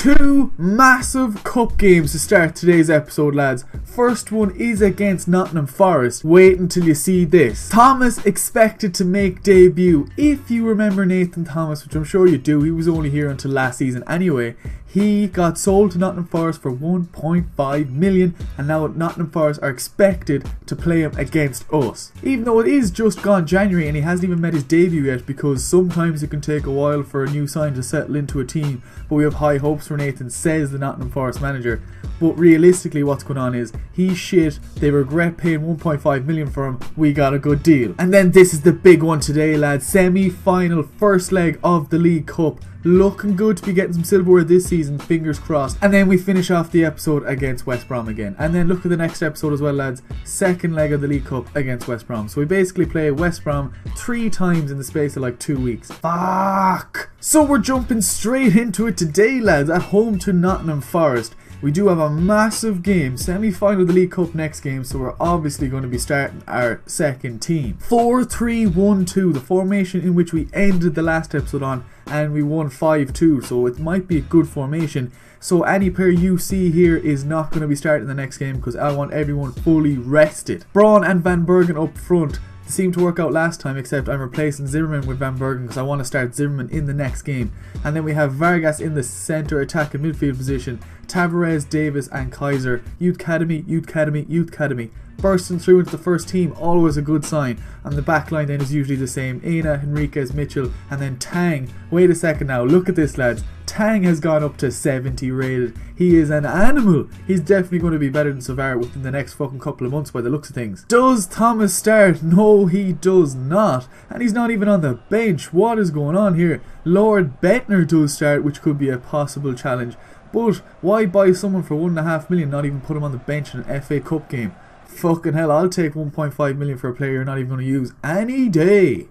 Two massive cup games to start today's episode, lads. First one is against Nottingham Forest. Wait until you see this. Thomas expected to make debut. If you remember Nathan Thomas, which I'm sure you do, he was only here until last season anyway. He got sold to Nottingham Forest for 1.5 million, and now Nottingham Forest are expected to play him against us. Even though it is just gone January and he hasn't even made his debut yet, because sometimes it can take a while for a new sign to settle into a team, but we have high hopes for Nathan, says the Nottingham Forest manager. But realistically what's going on is, he's shit, they regret paying 1.5 million for him, we got a good deal. And then this is the big one today, lads. Semi-final first leg of the League Cup. Looking good to be getting some silverware this season, fingers crossed. And then we finish off the episode against West Brom again. And then look at the next episode as well, lads. Second leg of the League Cup against West Brom. So we basically play West Brom 3 times in the space of like 2 weeks. Fuck! So we're jumping straight into it today, lads, at home to Nottingham Forest. We do have a massive game, semi-final of the League Cup next game, so we're obviously going to be starting our second team. 4-3-1-2, the formation in which we ended the last episode on, and we won 5-2, so it might be a good formation. So any player you see here is not going to be starting the next game, because I want everyone fully rested. Brom and Van Bergen up front. It seemed to work out last time, except I'm replacing Zimmerman with Van Bergen because I want to start Zimmerman in the next game. And then we have Vargas in the centre attack and midfield position, Tavares, Davis and Kaiser. Youth Academy, Youth Academy, Youth Academy. Bursting through into the first team, always a good sign. And the back line then is usually the same. Aina, Henriquez, Mitchell and then Tang. Wait a second now, look at this, lads. Tang has gone up to 70 rated. He is an animal. He's definitely going to be better than Savard within the next fucking couple of months by the looks of things. Does Thomas start? No, he does not. And he's not even on the bench. What is going on here? Lord Bentner does start, which could be a possible challenge. But why buy someone for 1.5 million, not even put him on the bench in an FA Cup game? Fucking hell, I'll take 1.5 million for a player you're not even going to use any day.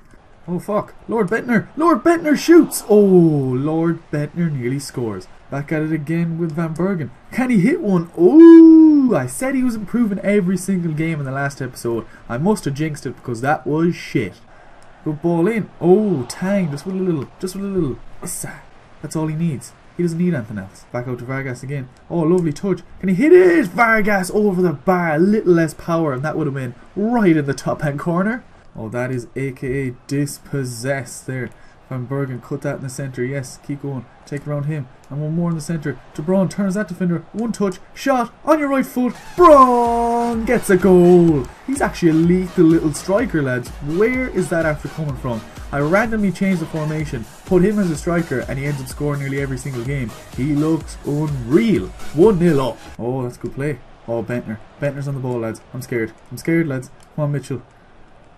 Oh fuck, Lord Bentner! Lord Bentner shoots! Oh, Lord Bentner nearly scores. Back at it again with Van Bergen. Can he hit one? Oh, I said he was improving every single game in the last episode. I must have jinxed it because that was shit. Good ball in. Oh, Tang, just with a little. That's all he needs. He doesn't need anything else. Back out to Vargas again. Oh, lovely touch. Can he hit it? Vargas over the bar. A little less power and that would have been right in the top hand corner. Oh, that is aka dispossessed there. Van Bergen, cut that in the centre. Yes, keep going. Take around him. And one more in the centre. To Brom, turns that defender. One touch. Shot on your right foot. Brom gets a goal. He's actually a lethal little striker, lads. Where is that after coming from? I randomly changed the formation, put him as a striker, and he ends up scoring nearly every single game. He looks unreal. 1-0 up. Oh, that's good play. Oh, Bentner. Bentner's on the ball, lads. I'm scared. I'm scared, lads. Come on, Mitchell.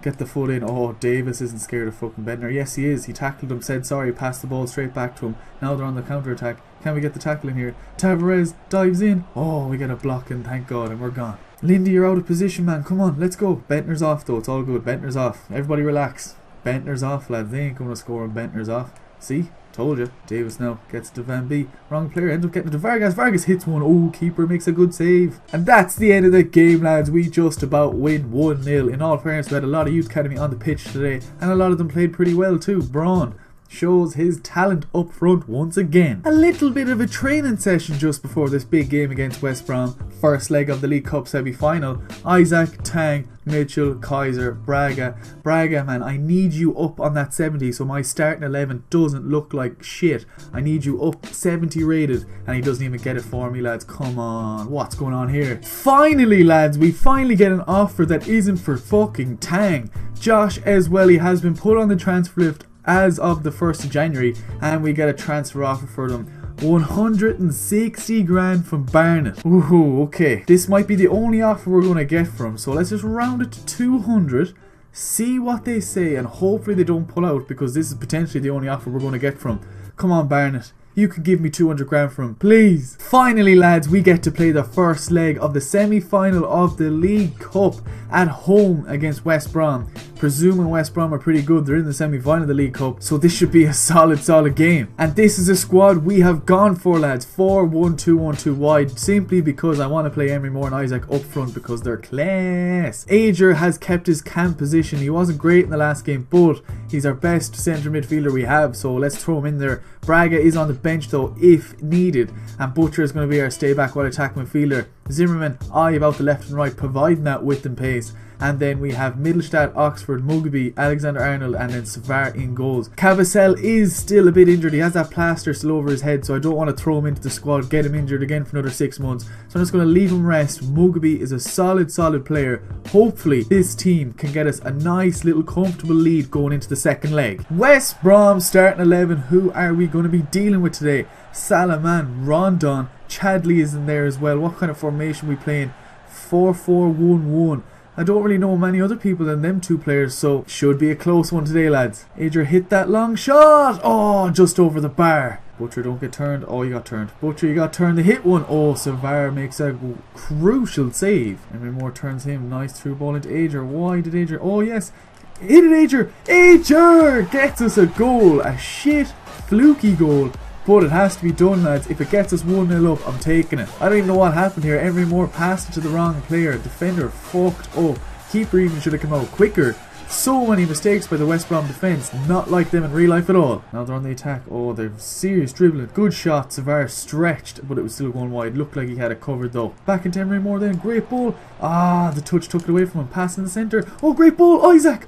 Get the foot in. Oh, Davis isn't scared of fucking Bentner. Yes, he is. He tackled him, said sorry, passed the ball straight back to him. Now they're on the counter-attack. Can we get the tackle in here? Tavares dives in. Oh, we get a block in, thank God, and we're gone. Lindy, you're out of position, man. Come on, let's go. Bentner's off, though. It's all good. Bentner's off. Everybody relax. Bentner's off, lads. They ain't going to score when Bentner's off. See? Told you. Davis now gets to Van B. Wrong player. Ends up getting to Vargas. Vargas hits one. Oh, keeper makes a good save. And that's the end of the game, lads. We just about win 1-0. In all fairness, we had a lot of Youth Academy on the pitch today. And a lot of them played pretty well too. Brom shows his talent up front once again. A little bit of a training session just before this big game against West Brom. First leg of the League Cup semi-final. Isaac, Tang, Mitchell, Kaiser, Braga. Braga, man, I need you up on that 70 so my starting 11 doesn't look like shit. I need you up 70 rated, and he doesn't even get it for me, lads. Come on, what's going on here? Finally, lads, we finally get an offer that isn't for fucking Tang. Josh Eswelly has been put on the transfer list as of the 1st of January, and we get a transfer offer for them. 160 grand from Barnet. Ooh, okay. This might be the only offer we're going to get from, so let's just round it to 200. See what they say, and hopefully they don't pull out, because this is potentially the only offer we're going to get from. Come on, Barnet. You can give me 200 grand for him, please. Finally, lads, we get to play the first leg of the semi-final of the League Cup at home against West Brom. Presuming West Brom are pretty good, they're in the semi-final of the League Cup, so this should be a solid game. And this is a squad we have gone for, lads. 4-1-2-1-2 wide, simply because I want to play Emery Moore and Isaac up front because they're class. Ager has kept his camp position. He wasn't great in the last game, but he's our best centre midfielder we have, so let's throw him in there. Braga is on the bench though if needed. And Butcher is going to be our stay back while attacking midfielder. Zimmerman, out the left and right, providing that width and pace. And then we have Middlestadt, Oxford, Mugabe, Alexander-Arnold, and then Savar in goals. Cavacel is still a bit injured. He has that plaster still over his head, so I don't want to throw him into the squad, get him injured again for another 6 months. So I'm just going to leave him rest. Mugabe is a solid player. Hopefully this team can get us a nice little comfortable lead going into the second leg. West Brom starting 11. Who are we going to be dealing with today? Salaman, Rondon, Chadley is in there as well. What kind of formation are we playing? 4-4-1-1. I don't really know many other people than them two players, so should be a close one today, lads. Adrian hit that long shot. Oh, just over the bar. Butcher, don't get turned. Oh, you got turned. Butcher, you got turned. They hit one. Oh, Savar makes a crucial save. Emery Moore turns him. Nice through ball into Adrian. Why did Adrian? Oh, yes. Hit it, Adrian. Adrian gets us a goal. A shit, fluky goal. But it has to be done, lads. If it gets us 1-0 up, I'm taking it. I don't even know what happened here. Emery Moore passed it to the wrong player. Defender fucked up. Keeper even should have come out quicker. So many mistakes by the West Brom defence. Not like them in real life at all. Now they're on the attack. Oh, they're serious dribbling. Good shot. Savar stretched, but it was still going wide. Looked like he had it covered though. Back into Emery Moore then. Great ball. Ah, the touch took it away from him. Pass in the centre. Oh, great ball. Isaac.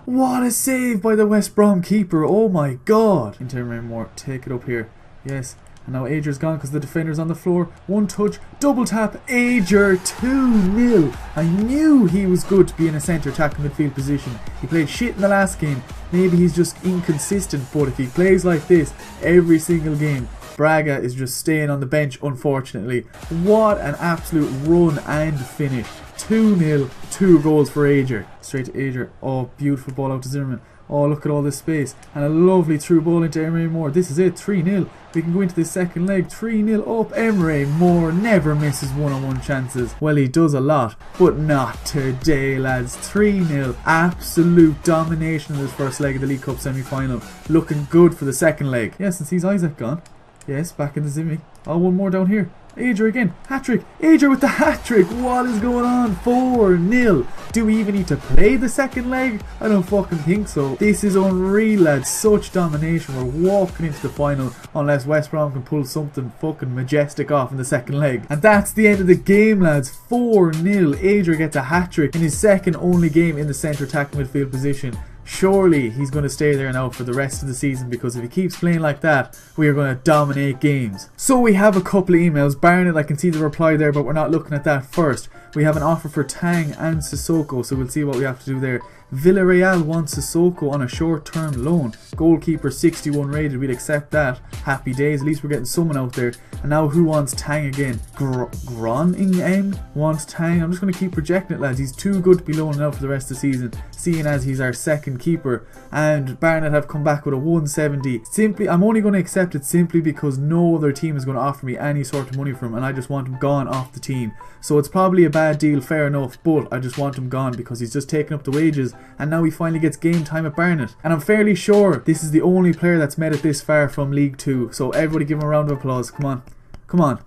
What a save by the West Brom keeper. Oh my god. Into Emery Moore. Take it up here. Yes, and now Ager's gone because the defender's on the floor. One touch, double tap, Ager 2-0. I knew he was good to be in a centre attacking midfield position. He played shit in the last game. Maybe he's just inconsistent, but if he plays like this every single game, Braga is just staying on the bench, unfortunately. What an absolute run and finish. 2-0, 2 goals for Ager. Straight to Ager. Oh, beautiful ball out to Zimmerman. Oh, look at all this space. And a lovely through ball into Emery Moore. This is it, 3-0. We can go into the second leg. 3-0 up. Emery Moore never misses one-on-one chances. Well, he does a lot, but not today, lads. 3-0. Absolute domination in this first leg of the League Cup semi-final. Looking good for the second leg. Yes, and sees Isaac gone. Yes, back into Zimmy. Oh, one more down here. Ager again. Hat-trick. Ager with the hat-trick. What is going on? 4-0. Do we even need to play the second leg? I don't fucking think so. This is unreal, lads. Such domination. We're walking into the final unless West Brom can pull something fucking majestic off in the second leg. And that's the end of the game, lads. 4-0. Ager gets a hat-trick in his second only game in the centre attacking midfield position. Surely he's going to stay there now for the rest of the season, because if he keeps playing like that, we are going to dominate games. So we have a couple of emails. Barnett, I can see the reply there, but we're not looking at that first. We have an offer for Tang and Sissoko, so we'll see what we have to do there. Villarreal wants Sissoko on a short-term loan. Goalkeeper 61 rated, we'd accept that. Happy days, at least we're getting someone out there. And now who wants Tang again? Groningen wants Tang. I'm just going to keep projecting it, lads. He's too good to be loaning out for the rest of the season, seeing as he's our second keeper. And Barnett have come back with a 170. Simply, I'm only going to accept it simply because no other team is going to offer me any sort of money for him, and I just want him gone off the team. So it's probably a bad deal, fair enough, but I just want him gone because he's just taken up the wages, and now he finally gets game time at Barnet. And I'm fairly sure this is the only player that's made it this far from League 2. So everybody give him a round of applause. Come on. Come on.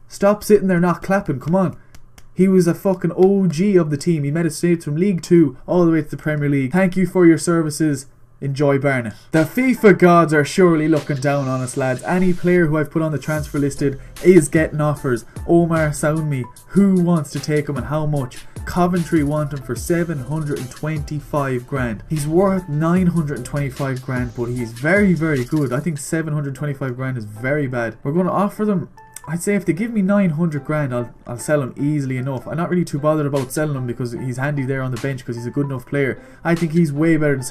Stop sitting there not clapping. Come on. He was a fucking OG of the team. He made it straight from League 2 all the way to the Premier League. Thank you for your services. Enjoy Barnet. The FIFA gods are surely looking down on us, lads. Any player who I've put on the transfer listed is getting offers. Omar Soundme, who wants to take him and how much? Coventry want him for 725 grand. He's worth 925 grand, but he's very, very good. I think 725 grand is very bad. We're going to offer them, I'd say if they give me 900 grand, I'll sell him easily enough. I'm not really too bothered about selling him because he's handy there on the bench because he's a good enough player. I think he's way better than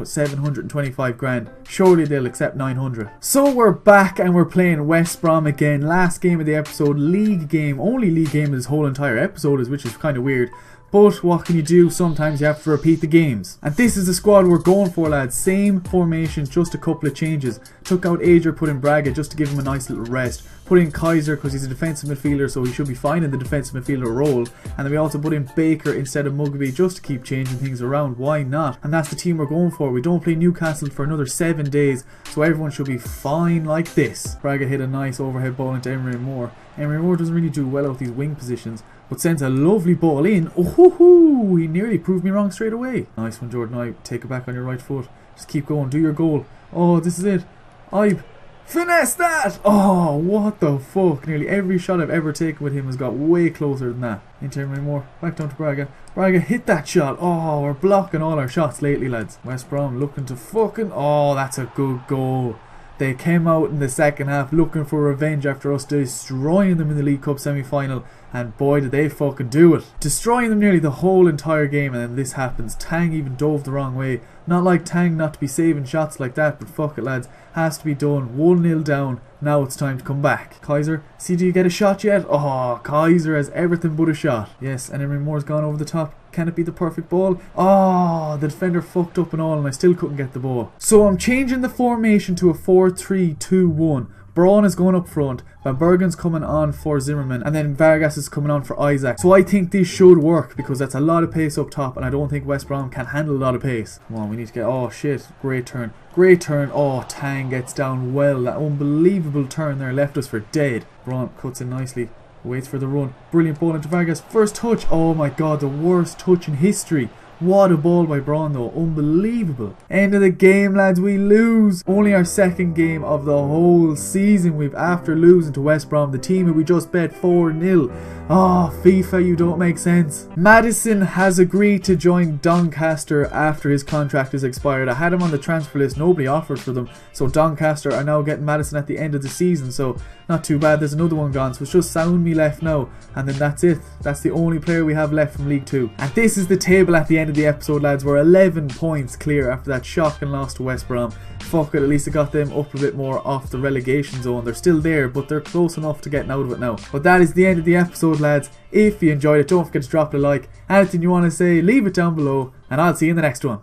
725 grand. Surely they'll accept 900. So we're back and we're playing West Brom again. Last game of the episode, league game. Only league game of this whole entire episode is, which is kind of weird. But what can you do? Sometimes you have to repeat the games. And this is the squad we're going for, lads. Same formation, just a couple of changes. Took out Ager, put in Braga just to give him a nice little rest. Put in Kaiser because he's a defensive midfielder, so he should be fine in the defensive midfielder role. And then we also put in Baker instead of Mugabe just to keep changing things around. Why not? And that's the team we're going for. We don't play Newcastle for another 7 days, so everyone should be fine like this. Braga hit a nice overhead ball into Emery Moore. Emery Moore doesn't really do well out these wing positions, but sends a lovely ball in. Oh, he nearly proved me wrong straight away. Nice one, Jordan. Ibe, take it back on your right foot. Just keep going. Do your goal. Oh, this is it. Ibe. Finesse that! Oh, what the fuck. Nearly every shot I've ever taken with him has got way closer than that. Ain't there any more. Back down to Braga. Braga hit that shot. Oh, we're blocking all our shots lately, lads. West Brom looking to fucking... Oh, that's a good goal. They came out in the second half looking for revenge after us destroying them in the League Cup semi-final, and boy did they fucking do it. Destroying them nearly the whole entire game, and then this happens. Tang even dove the wrong way. Not like Tang not to be saving shots like that, but fuck it, lads. Has to be done. 1-0 down. Now it's time to come back. Kaiser, see, do you get a shot yet? Oh, Kaiser has everything but a shot. Yes, and Emery Moore's gone over the top. Can it be the perfect ball? Oh, the defender fucked up and all, and I still couldn't get the ball. So I'm changing the formation to a 4-3-2-1. Braun is going up front, Van Bergen's coming on for Zimmerman, and then Vargas is coming on for Isaac. So I think this should work, because that's a lot of pace up top, and I don't think West Brom can handle a lot of pace. Come on, we need to get... Oh shit, great turn. Great turn. Oh, Tang gets down well. That unbelievable turn there left us for dead. Braun cuts in nicely. Waits for the run. Brilliant ball into Vargas. First touch. Oh my god, the worst touch in history. What a ball by Braun though. Unbelievable. End of the game, lads. We lose. Only our second game of the whole season. We've after losing to West Brom, the team who we just bet 4-0. Oh, FIFA, you don't make sense. Maddison has agreed to join Doncaster after his contract is expired. I had him on the transfer list. Nobody offered for them. So Doncaster are now getting Maddison at the end of the season. So not too bad. There's another one gone. So it's just Sound Me left now. And then that's it. That's the only player we have left from League 2. And this is the table at the end of the episode, lads. We're 11 points clear after that shocking loss to West Brom. Fuck it, at least it got them up a bit more off the relegation zone. They're still there, but they're close enough to getting out of it now. But that is the end of the episode, lads. If you enjoyed it, don't forget to drop a like. Anything you want to say, leave it down below, and I'll see you in the next one.